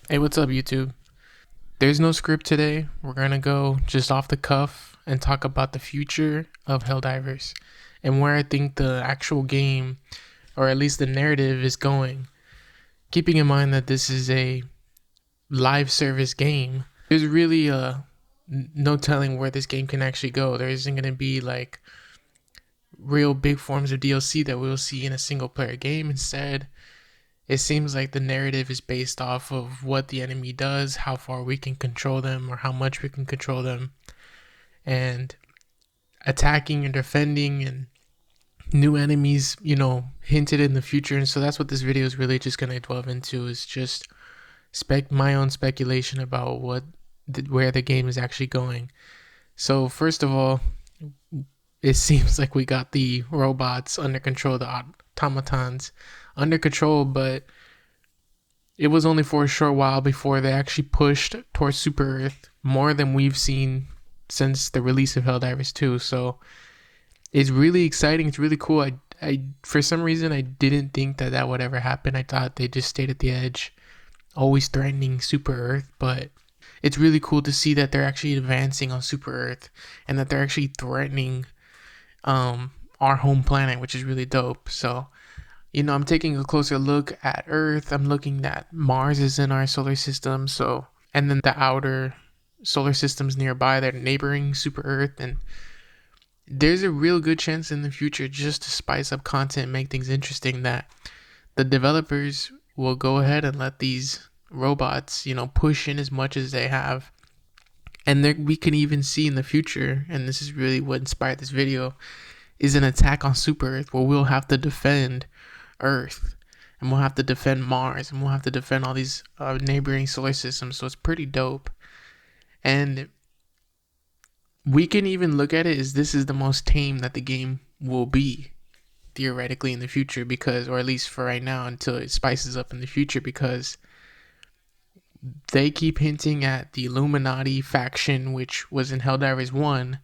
Hey, what's up, YouTube? There's no script today. We're gonna go just off the cuff and talk about the future of Helldivers and where I think the actual game, or at least the narrative, is going. Keeping in mind that this is a live service game, there's really no telling where this game can actually go. There isn't gonna be like real big forms of DLC that we'll see in a single player game. Instead, it seems like the narrative is based off of what the enemy does, how far we can control them, or how much we can control them, and attacking and defending and new enemies, hinted in the future. And so that's what this video is really just going to delve into, is just my own speculation about where the game is actually going. So first of all, it seems like we got the robots under control, the automatons under control, but it was only for a short while before they actually pushed towards Super Earth more than we've seen since the release of Helldivers 2. So it's really exciting. It's really cool. I for some reason I didn't think that would ever happen. I thought they just stayed at the edge, always threatening Super Earth. But it's really cool to see that they're actually advancing on Super Earth and that they're actually threatening our home planet, which is really dope. So I'm taking a closer look at Earth. I'm looking at Mars is in our solar system. So, and then the outer solar systems nearby that are neighboring Super Earth. And there's a real good chance in the future, just to spice up content and make things interesting, that the developers will go ahead and let these robots, push in as much as they have. And we can even see in the future, and this is really what inspired this video, is an attack on Super Earth where we'll have to defend Earth, and we'll have to defend Mars, and we'll have to defend all these neighboring solar systems. So it's pretty dope. And we can even look at it as this is the most tame that the game will be theoretically in the future, because, or at least for right now until it spices up in the future, because they keep hinting at the Illuminati faction, which was in Helldivers 1,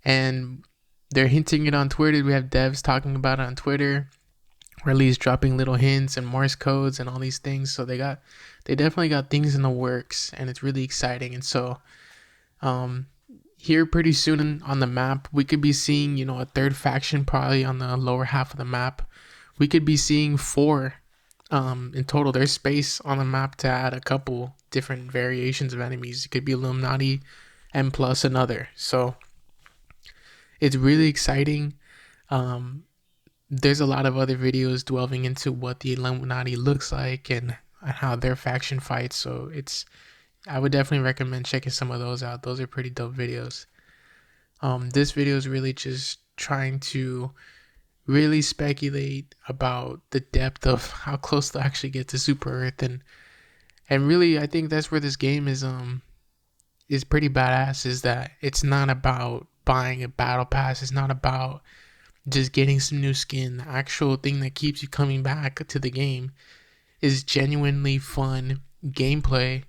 and they're hinting it on Twitter. We have devs talking about it on Twitter, or at least dropping little hints and Morse codes and all these things. So they definitely got things in the works, and it's really exciting. And so here pretty soon on the map, we could be seeing, a third faction probably on the lower half of the map. We could be seeing 4 in total. There's space on the map to add a couple different variations of enemies. It could be Illuminati and plus another. So it's really exciting. There's a lot of other videos delving into what the Illuminati looks like and how their faction fights. So I would definitely recommend checking some of those out. Those are pretty dope videos. This video is really just trying to really speculate about the depth of how close to actually get to Super Earth, and really I think that's where this game is pretty badass, is that it's not about buying a battle pass. It's not about just getting some new skin. The actual thing that keeps you coming back to the game is genuinely fun gameplay.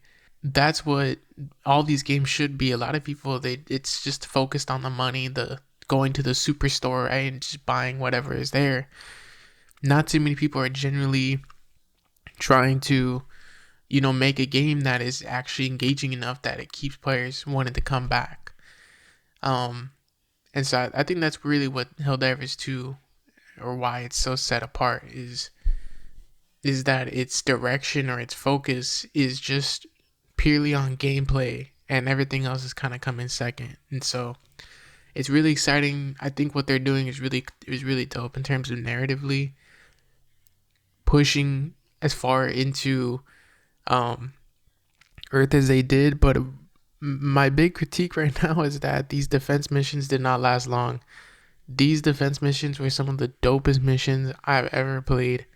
That's what all these games should be. A lot of people, it's just focused on the money, the going to the superstore, right, and just buying whatever is there. Not too many people are genuinely trying to, make a game that is actually engaging enough that it keeps players wanting to come back. And so I think that's really what Helldivers 2, or why it's so set apart, is that its direction or its focus is just purely on gameplay, and everything else is kind of coming second. And so it's really exciting. I think what they're doing is really dope in terms of narratively pushing as far into Earth as they did. But my big critique right now is that these defense missions did not last long. These defense missions were some of the dopest missions I've ever played.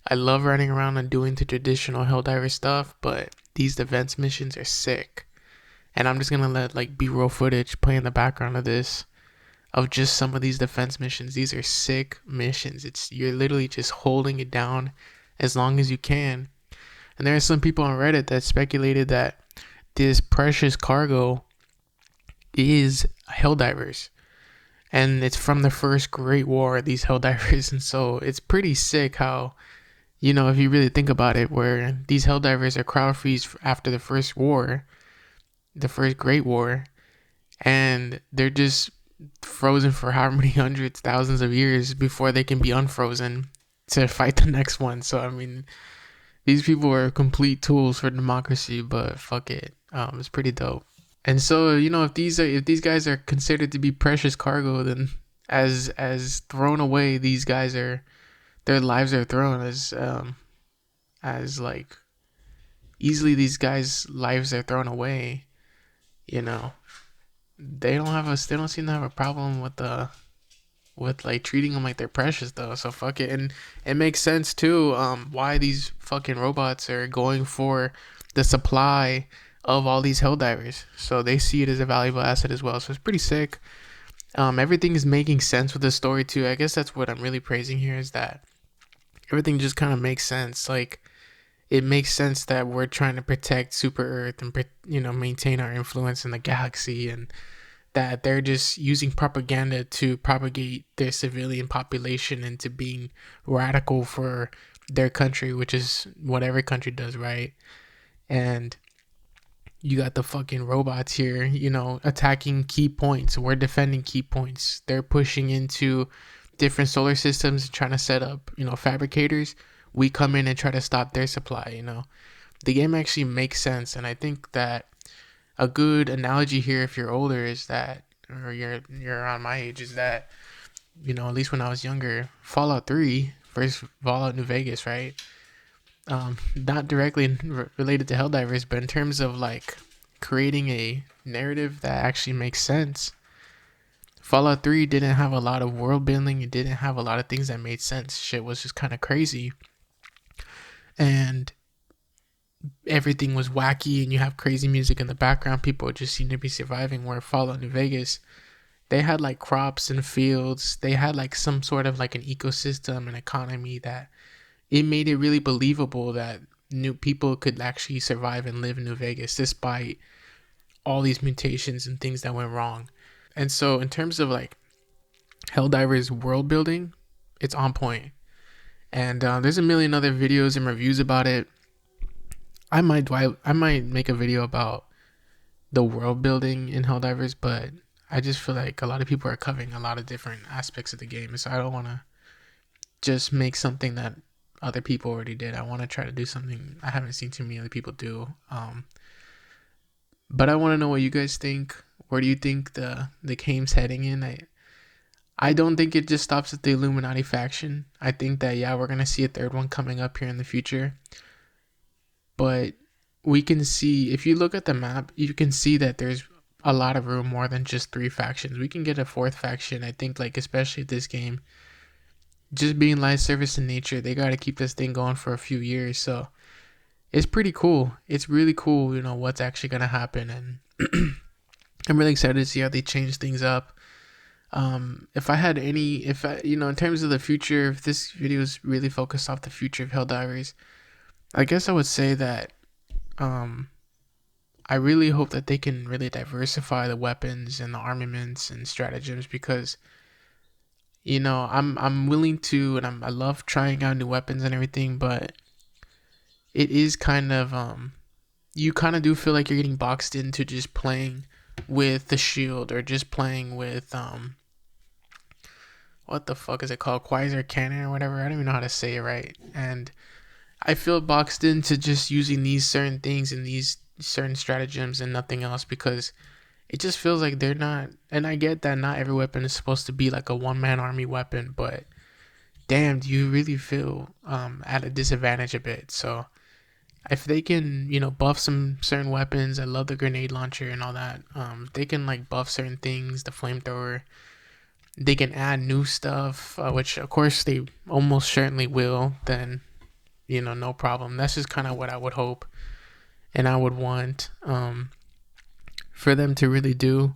I love running around and doing the traditional Helldiver stuff, but these defense missions are sick. And I'm just gonna let B-roll footage play in the background of this, of just some of these defense missions. These are sick missions. You're literally just holding it down as long as you can. And there are some people on Reddit that speculated that this precious cargo is Helldivers, and it's from the first Great War, these Helldivers. And so it's pretty sick how if you really think about it, where these Helldivers are crowd freeze after the first war, the first Great War, and they're just frozen for how many hundreds, thousands of years before they can be unfrozen to fight the next one. So I mean, these people are complete tools for democracy, but fuck it, it's pretty dope. And so if these guys are considered to be precious cargo, then as thrown away, these guys are their lives are thrown as like easily these guys' lives are thrown away. You know, they don't seem to have a problem with like treating them like they're precious though. So fuck it, and it makes sense too. Why these fucking robots are going for the supply of all these Helldivers. So they see it as a valuable asset as well. So it's pretty sick. Everything is making sense with the story too. I guess that's what I'm really praising here, is that everything just kind of makes sense. Like, it makes sense that we're trying to protect Super Earth and maintain our influence in the galaxy, and that they're just using propaganda to propagate their civilian population into being radical for their country, which is what every country does, right? And you got the fucking robots here, attacking key points. We're defending key points. They're pushing into different solar systems and trying to set up, fabricators. We come in and try to stop their supply. The game actually makes sense, and I think that a good analogy here, if you're older, is that, or you're around my age, is that, at least when I was younger, Fallout 3, first Fallout New Vegas, right? Not directly related to Helldivers, but in terms of like creating a narrative that actually makes sense. Fallout 3 didn't have a lot of world building. It didn't have a lot of things that made sense. Shit was just kind of crazy. And everything was wacky, and you have crazy music in the background. People just seem to be surviving. Where Fallout New Vegas, they had like crops and fields. They had like some sort of like an ecosystem and economy that it made it really believable that new people could actually survive and live in New Vegas despite all these mutations and things that went wrong. And so in terms of like Helldivers world building, it's on point. And there's a million other videos and reviews about it. I might make a video about the world building in Helldivers, but I just feel like a lot of people are covering a lot of different aspects of the game, so I don't want to just make something that other people already did. I want to try to do something I haven't seen too many other people do. But I want to know what you guys think. Where do you think the game's heading in? I don't think it just stops at the Illuminati faction. I think that, yeah, we're gonna see a third one coming up here in the future. But we can see, if you look at the map, you can see that there's a lot of room, more than just 3 factions. We can get a 4th faction. I think, like, especially this game, just being live service in nature, they got to keep this thing going for a few years. So it's pretty cool. It's really cool, what's actually going to happen. And I'm really excited to see how they change things up. In terms of the future, if this video is really focused off the future of Helldivers, I guess I would say that I really hope that they can really diversify the weapons and the armaments and stratagems, because I'm willing to, and I love trying out new weapons and everything, but it is kind of you kind of do feel like you're getting boxed into just playing with the shield, or just playing with what the fuck is it called, Quasar Cannon or whatever. I don't even know how to say it right. And I feel boxed into just using these certain things and these certain stratagems and nothing else, because it just feels like they're not. And I get that not every weapon is supposed to be like a one-man army weapon, but damn, do you really feel at a disadvantage a bit. So if they can, buff some certain weapons, I love the grenade launcher and all that. They can like buff certain things, the flamethrower. They can add new stuff, which of course they almost certainly will. Then, no problem. That's just kind of what I would hope, and I would want for them to really do.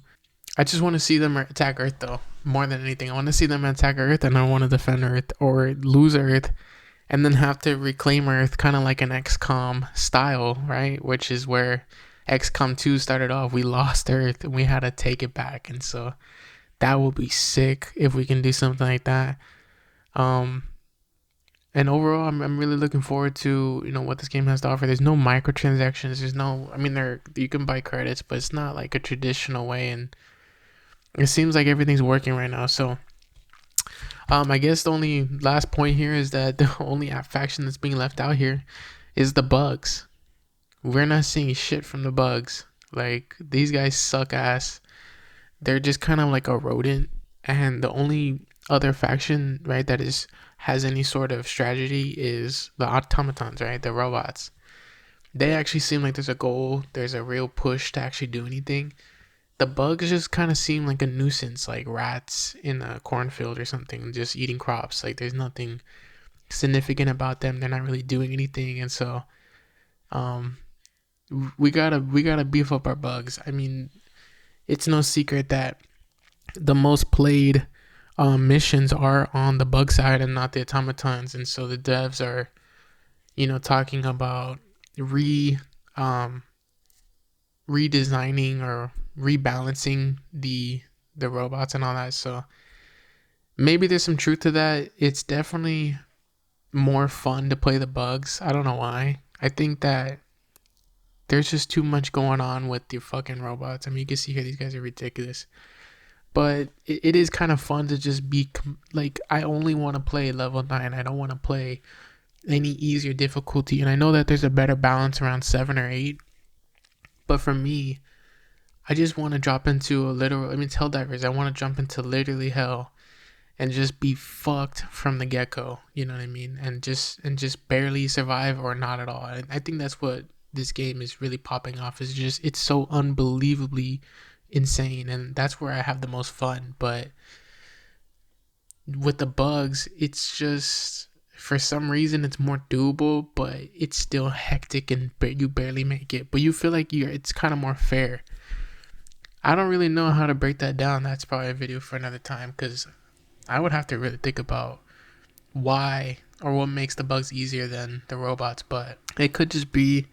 I just want to see them attack Earth, though, more than anything. I want to see them attack Earth, and I want to defend Earth, or lose Earth and then have to reclaim Earth, kind of like an XCOM style, right? Which is where XCOM 2 started off. We lost Earth and we had to take it back. And so that will be sick if we can do something like that. And overall, I'm really looking forward to what this game has to offer. There's no microtransactions. There's no, I mean, there you can buy credits, but it's not like a traditional way. And it seems like everything's working right now. So I guess the only last point here is that the only faction that's being left out here is the bugs. We're not seeing shit from the bugs. Like, these guys suck ass. They're just kind of like a rodent, and the only other faction, right, that has any sort of strategy is the automatons, right, the robots. They actually seem like there's a goal, there's a real push to actually do anything. The bugs just kind of seem like a nuisance, like rats in a cornfield or something, just eating crops. Like, there's nothing significant about them. They're not really doing anything. And so um we gotta beef up our bugs. I mean, it's no secret that the most played missions are on the bug side and not the automatons, and so the devs are talking about re um redesigning or rebalancing the robots and all that. So maybe there's some truth to that. It's definitely more fun to play the bugs. I don't know why. I think that there's just too much going on with the fucking robots. I mean, you can see here these guys are ridiculous. But it is kind of fun to just be like, I only want to play level 9. I don't want to play any easier difficulty. And I know that there's a better balance around 7 or 8. But for me, I just want to drop into a literal, I mean, it's Helldivers. I want to jump into literally hell and just be fucked from the get-go. You know what I mean? And just barely survive or not at all. And I think that's what this game is really popping off, is just, it's so unbelievably insane, and that's where I have the most fun. But with the bugs, it's just, for some reason it's more doable, but it's still hectic and you barely make it, but you feel like it's kind of more fair. I don't really know how to break that down. That's probably a video for another time, because I would have to really think about why or what makes the bugs easier than the robots. But it could just be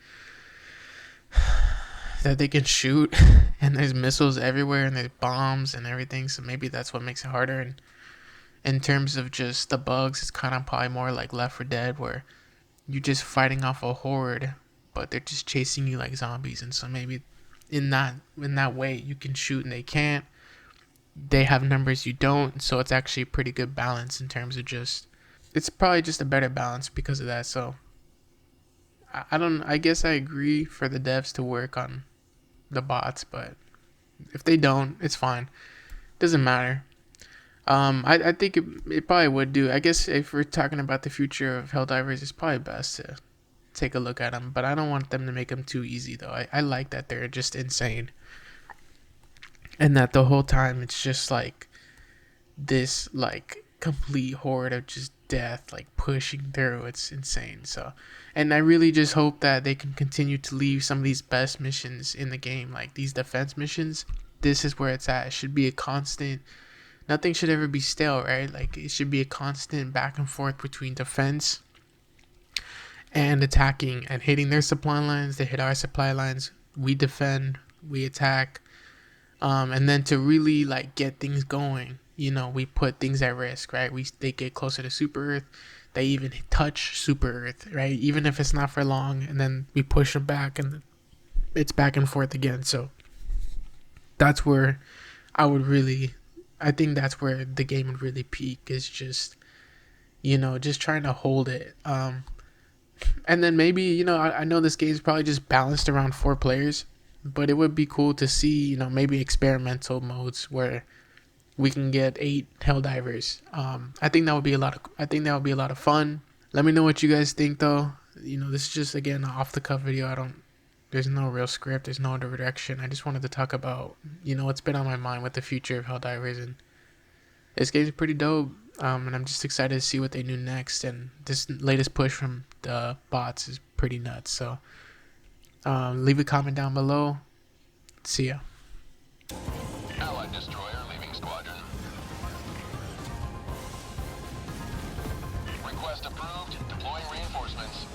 that they can shoot and there's missiles everywhere and there's bombs and everything, so maybe that's what makes it harder. And in terms of just the bugs, it's kind of probably more like Left 4 Dead, where you're just fighting off a horde but they're just chasing you like zombies. And so maybe in that way you can shoot and they can't. They have numbers you don't, so it's actually a pretty good balance in terms of just, it's probably just a better balance because of that. So I guess I agree for the devs to work on the bots, but if they don't, it's fine. Doesn't matter. I think it probably would do. I guess if we're talking about the future of Helldivers, it's probably best to take a look at them. But I don't want them to make them too easy, though. I like that they're just insane, and that the whole time it's just like this, like, complete horde of just death, like pushing through. It's insane. So, and I really just hope that they can continue to leave some of these best missions in the game, like these defense missions. This is where it's at. It should be a constant. Nothing should ever be stale, right? Like, it should be a constant back and forth between defense and attacking and hitting their supply lines. They hit our supply lines. We defend. We attack. And then to really like get things going, we put things at risk, right? They get closer to Super Earth. They even touch Super Earth, right? Even if it's not for long, and then we push them back, and it's back and forth again. So that's where I think that's where the game would really peak, is just, just trying to hold it. And then maybe, I know this game is probably just balanced around 4 players, but it would be cool to see, maybe experimental modes where we can get 8 Helldivers. I think that would be a lot of fun. Let me know what you guys think, though. This is just, again, an off the cuff video. There's no real script. There's no direction. I just wanted to talk about, what's been on my mind with the future of Helldivers, and this game's pretty dope. And I'm just excited to see what they do next. And this latest push from the bots is pretty nuts. So leave a comment down below. See ya. Allied destroyer leaving squadron. Request approved. Deploying reinforcements.